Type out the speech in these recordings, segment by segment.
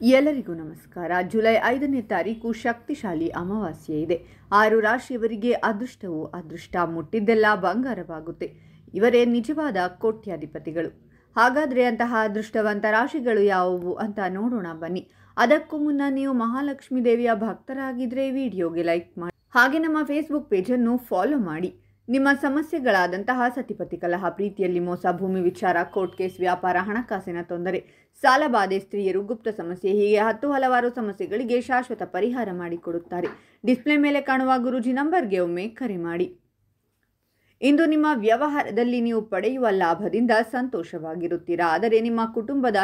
ಎಲ್ಲರಿಗೂ ನಮಸ್ಕಾರ. ಜುಲೈ 5ನೇ ತಾರೀಕು ಶಕ್ತಿಶಾಲಿ ಅಮಾವಾಸ್ಯೆ ಇದೆ. 6 ರಾಶಿಯವರಿಗೆ ಅದೃಷ್ಟ ಮುಟ್ಟಿದ್ದೆಲ್ಲ ಬಂಗಾರವಾಗುತ್ತೆ. ಇವರೇ ನಿಜವಾದ ಕೋಟ್ಯಾಧಿಪತಿಗಳು. ಹಾಗಾದರೆ ಅಂತಹ ಅದೃಷ್ಟವಂತ ರಾಶಿಗಳು ಯಾವುವು ಅಂತ ನೋಡೋಣ ಬನ್ನಿ. ಅದಕ್ಕೂ ಮುನ್ನ ನೀವು ಮಹಾಲಕ್ಷ್ಮೀ ದೇವಿಯ ಭಕ್ತರಾಗಿದ್ದರೆ ವಿಡಿಯೋಗೆ ಲೈಕ್ ಮಾಡಿ, ಹಾಗೆ ನಮ್ಮ ಫೇಸ್ಬುಕ್ ಪೇಜನ್ನು ಫಾಲೋ ಮಾಡಿ. ನಿಮ್ಮ ಸಮಸ್ಯೆಗಳಾದಂತಹ ಸತಿಪತಿ ಕಲಹ, ಪ್ರೀತಿಯಲ್ಲಿ ಮೋಸ, ಭೂಮಿ ವಿಚಾರ, ಕೋರ್ಟ್ ಕೇಸ್, ವ್ಯಾಪಾರ, ಹಣಕಾಸಿನ ತೊಂದರೆ, ಸಾಲಬಾಧೆ, ಸ್ತ್ರೀಯರು, ಗುಪ್ತ ಸಮಸ್ಯೆ, ಹೀಗೆ ಹಲವಾರು ಸಮಸ್ಯೆಗಳಿಗೆ ಶಾಶ್ವತ ಪರಿಹಾರ ಮಾಡಿಕೊಡುತ್ತಾರೆ. ಡಿಸ್ಪ್ಲೇ ಮೇಲೆ ಕಾಣುವ ಗುರೂಜಿ ನಂಬರ್ಗೆ ಒಮ್ಮೆ ಕರೆ ಮಾಡಿ. ಇಂದು ನಿಮ್ಮ ವ್ಯವಹಾರದಲ್ಲಿ ನೀವು ಪಡೆಯುವ ಲಾಭದಿಂದ ಸಂತೋಷವಾಗಿರುತ್ತೀರಾ. ಆದರೆ ನಿಮ್ಮ ಕುಟುಂಬದ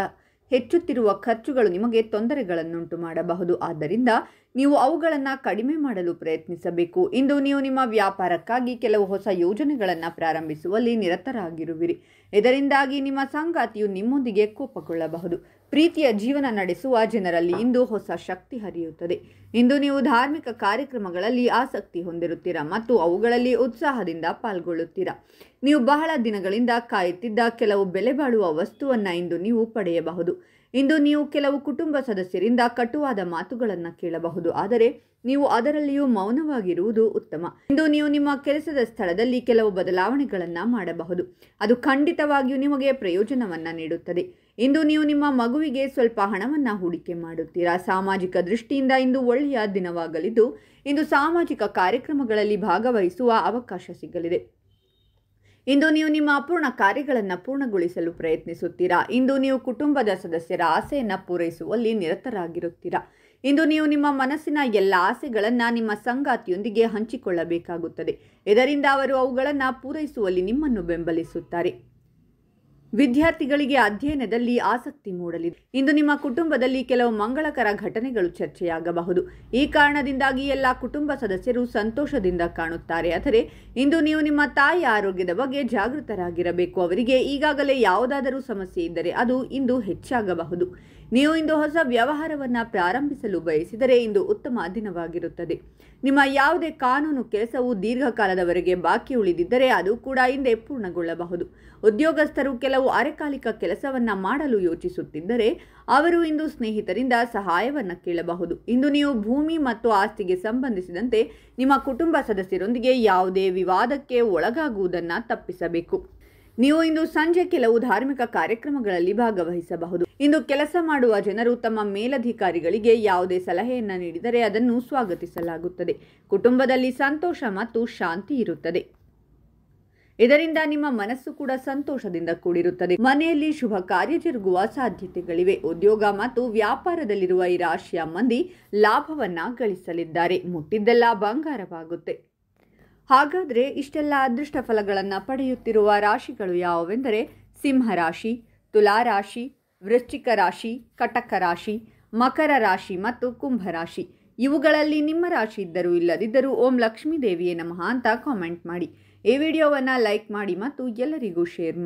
ಹೆಚ್ಚುತ್ತಿರುವ ಖರ್ಚುಗಳು ನಿಮಗೆ ತೊಂದರೆಗಳನ್ನುಂಟು ಮಾಡಬಹುದು. ಆದ್ದರಿಂದ ನೀವು ಅವುಗಳನ್ನು ಕಡಿಮೆ ಮಾಡಲು ಪ್ರಯತ್ನಿಸಬೇಕು. ಇಂದು ನೀವು ನಿಮ್ಮ ವ್ಯಾಪಾರಕ್ಕಾಗಿ ಕೆಲವು ಹೊಸ ಯೋಜನೆಗಳನ್ನು ಪ್ರಾರಂಭಿಸುವಲ್ಲಿ ನಿರತರಾಗಿರುವಿರಿ. ಇದರಿಂದಾಗಿ ನಿಮ್ಮ ಸಂಗಾತಿಯು ನಿಮ್ಮೊಂದಿಗೆ ಕೋಪಗೊಳ್ಳಬಹುದು. ಪ್ರೀತಿಯ ಜೀವನ ನಡೆಸುವ ಜನರಲ್ಲಿ ಇಂದು ಹೊಸ ಶಕ್ತಿ ಹರಿಯುತ್ತದೆ. ಇಂದು ನೀವು ಧಾರ್ಮಿಕ ಕಾರ್ಯಕ್ರಮಗಳಲ್ಲಿ ಆಸಕ್ತಿ ಹೊಂದಿರುತ್ತೀರಾ ಮತ್ತು ಅವುಗಳಲ್ಲಿ ಉತ್ಸಾಹದಿಂದ ಪಾಲ್ಗೊಳ್ಳುತ್ತೀರಾ. ನೀವು ಬಹಳ ದಿನಗಳಿಂದ ಕಾಯುತ್ತಿದ್ದ ಕೆಲವು ಬೆಲೆ ಬಾಳುವ ವಸ್ತುವನ್ನು ಇಂದು ನೀವು ಪಡೆಯಬಹುದು. ಇಂದು ನೀವು ಕೆಲವು ಕುಟುಂಬ ಸದಸ್ಯರಿಂದ ಕಟುವಾದ ಮಾತುಗಳನ್ನು ಕೇಳಬಹುದು, ಆದರೆ ನೀವು ಅದರಲ್ಲಿಯೂ ಮೌನವಾಗಿರುವುದು ಉತ್ತಮ. ಇಂದು ನೀವು ನಿಮ್ಮ ಕೆಲಸದ ಸ್ಥಳದಲ್ಲಿ ಕೆಲವು ಬದಲಾವಣೆಗಳನ್ನು ಮಾಡಬಹುದು. ಅದು ಖಂಡಿತವಾಗಿಯೂ ನಿಮಗೆ ಪ್ರಯೋಜನವನ್ನು ನೀಡುತ್ತದೆ. ಇಂದು ನೀವು ನಿಮ್ಮ ಮಗುವಿಗೆ ಸ್ವಲ್ಪ ಹಣವನ್ನು ಹೂಡಿಕೆ ಮಾಡುತ್ತೀರಾ. ಸಾಮಾಜಿಕ ದೃಷ್ಟಿಯಿಂದ ಇಂದು ಒಳ್ಳೆಯ ದಿನವಾಗಲಿದ್ದು, ಇಂದು ಸಾಮಾಜಿಕ ಕಾರ್ಯಕ್ರಮಗಳಲ್ಲಿ ಭಾಗವಹಿಸುವ ಅವಕಾಶ ಸಿಗಲಿದೆ. ಇಂದು ನೀವು ನಿಮ್ಮ ಅಪೂರ್ಣ ಕಾರ್ಯಗಳನ್ನು ಪೂರ್ಣಗೊಳಿಸಲು ಪ್ರಯತ್ನಿಸುತ್ತೀರಾ. ಇಂದು ನೀವು ಕುಟುಂಬದ ಸದಸ್ಯರ ಆಸೆಯನ್ನು ಪೂರೈಸುವಲ್ಲಿ ನಿರತರಾಗಿರುತ್ತೀರಾ. ಇಂದು ನೀವು ನಿಮ್ಮ ಮನಸ್ಸಿನ ಎಲ್ಲ ಆಸೆಗಳನ್ನು ನಿಮ್ಮ ಸಂಗಾತಿಯೊಂದಿಗೆ ಹಂಚಿಕೊಳ್ಳಬೇಕಾಗುತ್ತದೆ. ಇದರಿಂದ ಅವರು ಅವುಗಳನ್ನು ಪೂರೈಸುವಲ್ಲಿ ನಿಮ್ಮನ್ನು ಬೆಂಬಲಿಸುತ್ತಾರೆ. ವಿದ್ಯಾರ್ಥಿಗಳಿಗೆ ಅಧ್ಯಯನದಲ್ಲಿ ಆಸಕ್ತಿ ಮೂಡಲಿದೆ. ಇಂದು ನಿಮ್ಮ ಕುಟುಂಬದಲ್ಲಿ ಕೆಲವು ಮಂಗಳಕರ ಘಟನೆಗಳು ಚರ್ಚೆಯಾಗಬಹುದು. ಈ ಕಾರಣದಿಂದಾಗಿ ಎಲ್ಲ ಕುಟುಂಬ ಸದಸ್ಯರು ಸಂತೋಷದಿಂದ ಕಾಣುತ್ತಾರೆ. ಆದರೆ ಇಂದು ನೀವು ನಿಮ್ಮ ತಾಯಿಯ ಆರೋಗ್ಯದ ಬಗ್ಗೆ ಜಾಗೃತರಾಗಿರಬೇಕು. ಅವರಿಗೆ ಈಗಾಗಲೇ ಯಾವುದಾದರೂ ಸಮಸ್ಯೆ ಇದ್ದರೆ ಅದು ಇಂದು ಹೆಚ್ಚಾಗಬಹುದು. ನೀವು ಇಂದು ಹೊಸ ವ್ಯವಹಾರವನ್ನು ಪ್ರಾರಂಭಿಸಲು ಬಯಸಿದರೆ ಇಂದು ಉತ್ತಮ ದಿನವಾಗಿರುತ್ತದೆ. ನಿಮ್ಮ ಯಾವುದೇ ಕಾನೂನು ಕೆಲಸವು ದೀರ್ಘಕಾಲದವರೆಗೆ ಬಾಕಿ ಉಳಿದಿದ್ದರೆ ಅದು ಕೂಡ ಹಿಂದೆ ಪೂರ್ಣಗೊಳ್ಳಬಹುದು. ಉದ್ಯೋಗಸ್ಥರು ಕೆಲವು ಅರೆಕಾಲಿಕ ಕೆಲಸವನ್ನು ಮಾಡಲು ಯೋಚಿಸುತ್ತಿದ್ದರೆ ಅವರು ಇಂದು ಸ್ನೇಹಿತರಿಂದ ಸಹಾಯವನ್ನು ಕೇಳಬಹುದು. ಇಂದು ನೀವು ಭೂಮಿ ಮತ್ತು ಆಸ್ತಿಗೆ ಸಂಬಂಧಿಸಿದಂತೆ ನಿಮ್ಮ ಕುಟುಂಬ ಸದಸ್ಯರೊಂದಿಗೆ ಯಾವುದೇ ವಿವಾದಕ್ಕೆ ಒಳಗಾಗುವುದನ್ನು ತಪ್ಪಿಸಬೇಕು. ನೀವು ಇಂದು ಸಂಜೆ ಕೆಲವು ಧಾರ್ಮಿಕ ಕಾರ್ಯಕ್ರಮಗಳಲ್ಲಿ ಭಾಗವಹಿಸಬಹುದು. ಇಂದು ಕೆಲಸ ಮಾಡುವ ಜನರು ತಮ್ಮ ಮೇಲಧಿಕಾರಿಗಳಿಗೆ ಯಾವುದೇ ಸಲಹೆಯನ್ನು ನೀಡಿದರೆ ಅದನ್ನು ಸ್ವಾಗತಿಸಲಾಗುತ್ತದೆ. ಕುಟುಂಬದಲ್ಲಿ ಸಂತೋಷ ಮತ್ತು ಶಾಂತಿ ಇರುತ್ತದೆ. ಇದರಿಂದ ನಿಮ್ಮ ಮನಸ್ಸು ಕೂಡ ಸಂತೋಷದಿಂದ ಕೂಡಿರುತ್ತದೆ. ಮನೆಯಲ್ಲಿ ಶುಭ ಕಾರ್ಯ ಜರುಗುವ ಸಾಧ್ಯತೆಗಳಿವೆ. ಉದ್ಯೋಗ ಮತ್ತು ವ್ಯಾಪಾರದಲ್ಲಿರುವ ಈ ರಾಶಿಯ ಮಂದಿ ಲಾಭವನ್ನ ಗಳಿಸಲಿದ್ದಾರೆ. ಮುಟ್ಟಿದ್ದೆಲ್ಲ ಬಂಗಾರವಾಗುತ್ತೆ. ಹಾಗಾದರೆ ಇಷ್ಟೆಲ್ಲ ಅದೃಷ್ಟ ಫಲಗಳನ್ನು ಪಡೆಯುತ್ತಿರುವ ರಾಶಿಗಳು ಯಾವುವೆಂದರೆ ಸಿಂಹರಾಶಿ, ತುಲಾರಾಶಿ, ವೃಶ್ಚಿಕ ರಾಶಿ, ಕಟಕ ರಾಶಿ, ಮಕರ ರಾಶಿ ಮತ್ತು ಕುಂಭರಾಶಿ. ಇವುಗಳಲ್ಲಿ ನಿಮ್ಮ ರಾಶಿ ಇದ್ದರೂ ಇಲ್ಲದಿದ್ದರೂ ಓಂ ಲಕ್ಷ್ಮೀ ದೇವಿಯೇ ನಮಃ ಅಂತ ಕಾಮೆಂಟ್ ಮಾಡಿ. ಈ ವಿಡಿಯೋವನ್ನು ಲೈಕ್ ಮಾಡಿ ಮತ್ತು ಎಲ್ಲರಿಗೂ ಶೇರ್ ಮಾಡಿ.